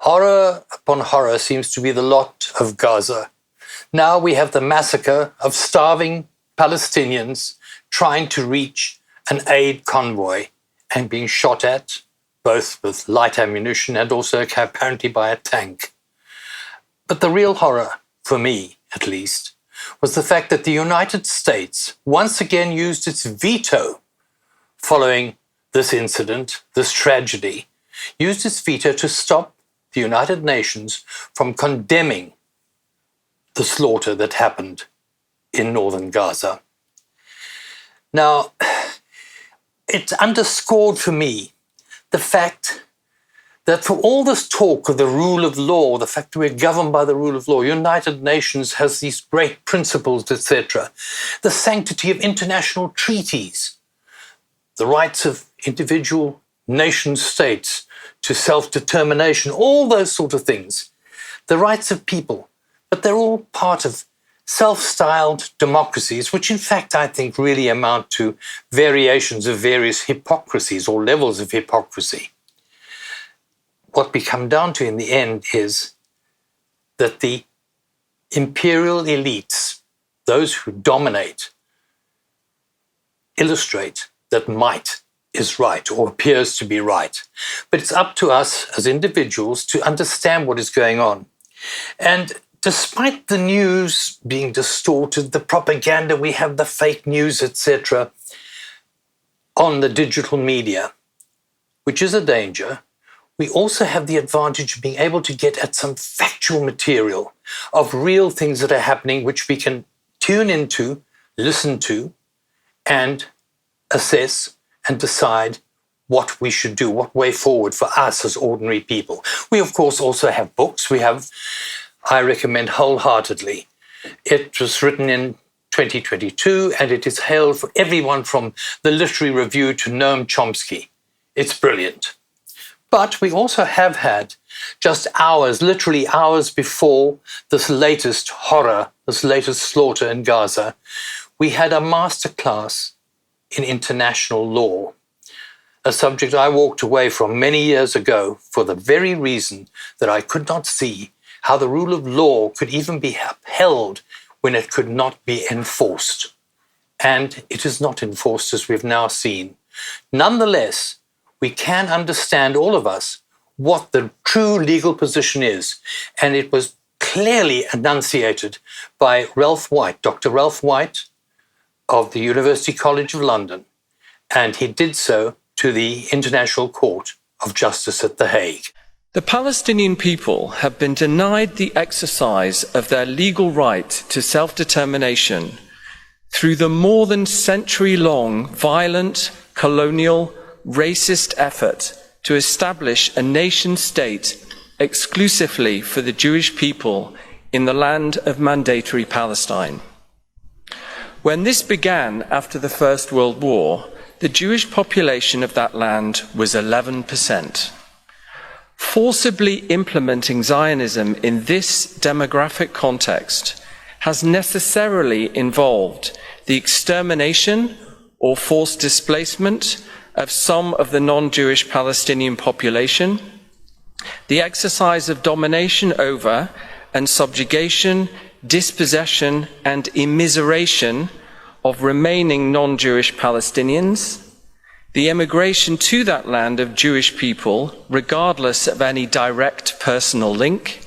Horror upon horror seems to be the lot of Gaza. Now we have the massacre of starving Palestinians trying to reach an aid convoy and being shot at, both with light ammunition and also apparently by a tank. But the real horror, for me at least, was the fact that the United States once again used its veto following this incident, this tragedy, used its veto to stop the United Nations from condemning the slaughter that happened in northern Gaza. Now, it underscored for me the fact that for all this talk of the rule of law, the fact that we're governed by the rule of law, United Nations has these great principles, etc., the sanctity of international treaties, the rights of individual nation states to self-determination, all those sort of things, the rights of people, but they're all part of self-styled democracies, which in fact I think really amount to variations of various hypocrisies or levels of hypocrisy. What we come down to in the end is that the imperial elites, those who dominate, illustrate that might is right or appears to be right. But it's up to us as individuals to understand what is going on. And despite the news being distorted, the propaganda, we have the fake news, etc., on the digital media, which is a danger, we also have the advantage of being able to get at some factual material of real things that are happening, which we can tune into, listen to, and assess and decide what we should do, what way forward for us as ordinary people. We, of course, also have books. I recommend wholeheartedly. It was written in 2022, and it is hailed for everyone from the Literary Review to Noam Chomsky. It's brilliant. But we also have had just hours, literally hours before this latest horror, this latest slaughter in Gaza, we had a masterclass in international law, a subject I walked away from many years ago for the very reason that I could not see how the rule of law could even be upheld when it could not be enforced. And it is not enforced, as we've now seen. Nonetheless, we can understand, all of us, what the true legal position is. And it was clearly enunciated by Ralph White, Dr. Ralph White of the University College of London. And he did so to the International Court of Justice at The Hague. The Palestinian people have been denied the exercise of their legal right to self-determination through the more than century-long violent, colonial, racist effort to establish a nation-state exclusively for the Jewish people in the land of mandatory Palestine. When this began after the First World War, the Jewish population of that land was 11%. Forcibly implementing Zionism in this demographic context has necessarily involved the extermination or forced displacement of some of the non-Jewish Palestinian population, the exercise of domination over and subjugation, dispossession and immiseration of remaining non-Jewish Palestinians, the emigration to that land of Jewish people, regardless of any direct personal link,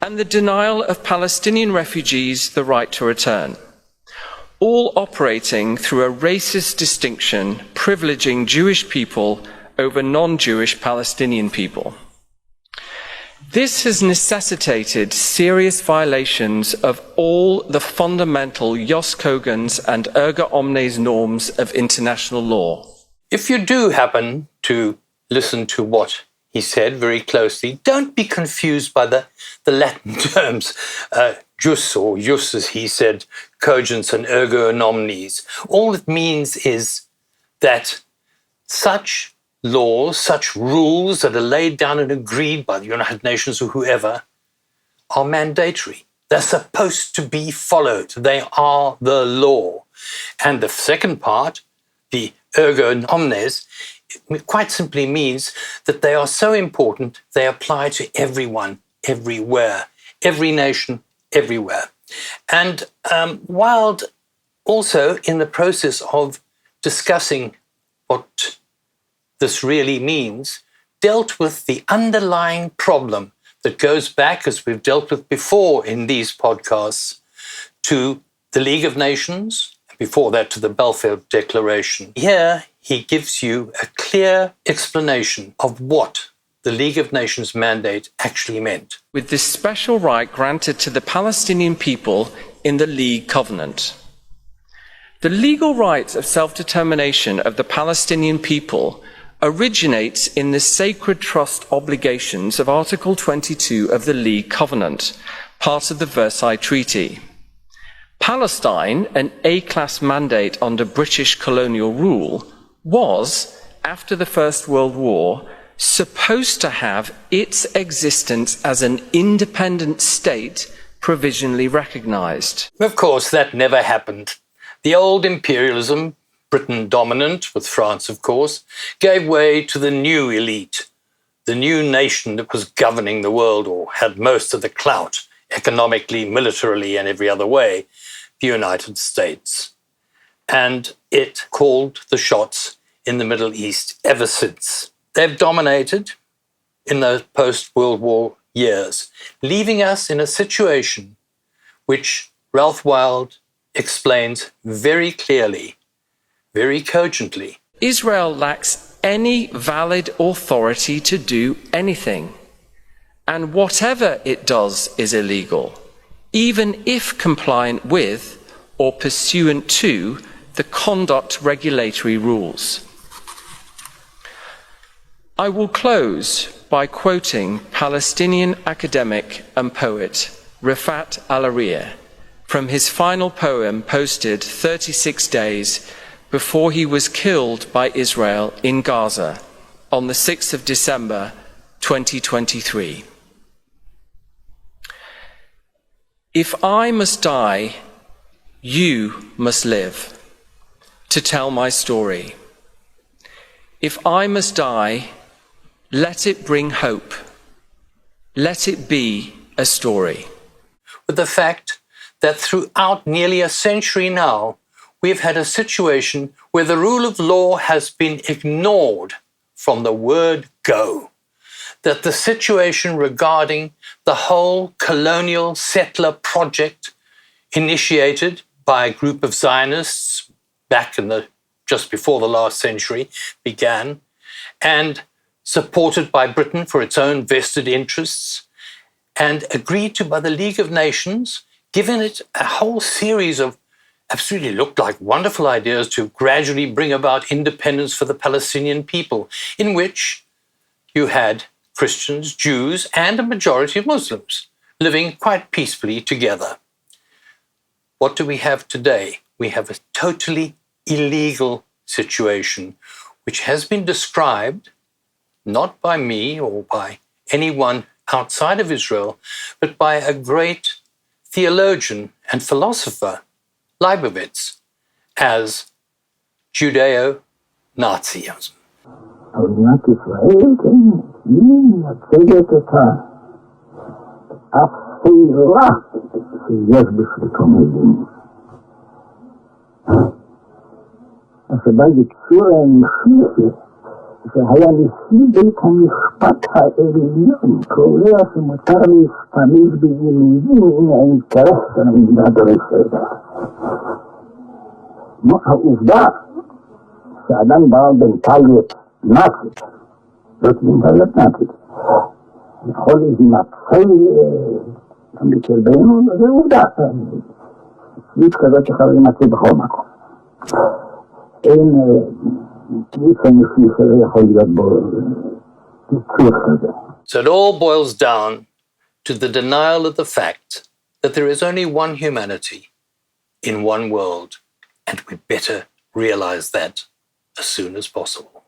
and the denial of Palestinian refugees the right to return, all operating through a racist distinction privileging Jewish people over non-Jewish Palestinian people. This has necessitated serious violations of all the fundamental Jos Cogens and erga omnes norms of international law. If you do happen to listen to what he said very closely, don't be confused by the Latin terms, jus or jus, as he said, cogens and erga omnes. All it means is that such laws, such rules that are laid down and agreed by the United Nations or whoever are mandatory. They're supposed to be followed. They are the law. And the second part, the ergo omnes, it quite simply means that they are so important, they apply to everyone, everywhere, every nation, everywhere. And Wilde also, in the process of discussing what this really means, dealt with the underlying problem that goes back, as we've dealt with before in these podcasts, to the League of Nations, before that to the Balfour Declaration. Here, he gives you a clear explanation of what the League of Nations mandate actually meant. With this special right granted to the Palestinian people in the League Covenant. The legal right of self-determination of the Palestinian people originates in the sacred trust obligations of Article 22 of the League Covenant, part of the Versailles Treaty. Palestine, an A-class mandate under British colonial rule, was, after the First World War, supposed to have its existence as an independent state provisionally recognised. Of course, that never happened. The old imperialism, Britain dominant, with France, of course, gave way to the new elite, the new nation that was governing the world or had most of the clout, economically, militarily, and every other way, the United States. And it called the shots in the Middle East ever since. They've dominated in those post-World War years, leaving us in a situation which Ralph Wilde explains very clearly, very cogently. Israel lacks any valid authority to do anything, and whatever it does is illegal, even if compliant with or pursuant to the conduct regulatory rules. I will close by quoting Palestinian academic and poet Rafah al-Ariyah from his final poem posted 36 days before he was killed by Israel in Gaza on the 6th of December 2023. If I must die, you must live to tell my story. If I must die, let it bring hope. Let it be a story. With the fact that throughout nearly a century now, we've had a situation where the rule of law has been ignored from the word go. That the situation regarding the whole colonial settler project initiated by a group of Zionists back in just before the last century began, and supported by Britain for its own vested interests, and agreed to by the League of Nations, given it a whole series of absolutely looked like wonderful ideas to gradually bring about independence for the Palestinian people, in which you had Christians, Jews, and a majority of Muslims living quite peacefully together. What do we have today? We have a totally illegal situation, which has been described not by me or by anyone outside of Israel, but by a great theologian and philosopher, Leibowitz, as Judeo-Nazism. מדינת ישראל, כן, היא מייצגת את האפלה שיש בשלטון מדיני. הסיבה בקשור האנושי שהיה נשיא בית המשפט העליון, קובע שמותר להשתמש בגינויים עם האינטרס של המדינה דורשת. העובדה שאדם בעל מנטליות נאצית, זאת מנטליות נאצית, יכול להתנצל גם בקרבנו, זה עובדה. סביב כזאת יכולה להימצא בכל מקום. אין תמיד אנושי שזה יכול להיות בו קיצור כזה. So it all boils down to the denial of the fact that there is only one humanity in one world, and we'd better realize that as soon as possible.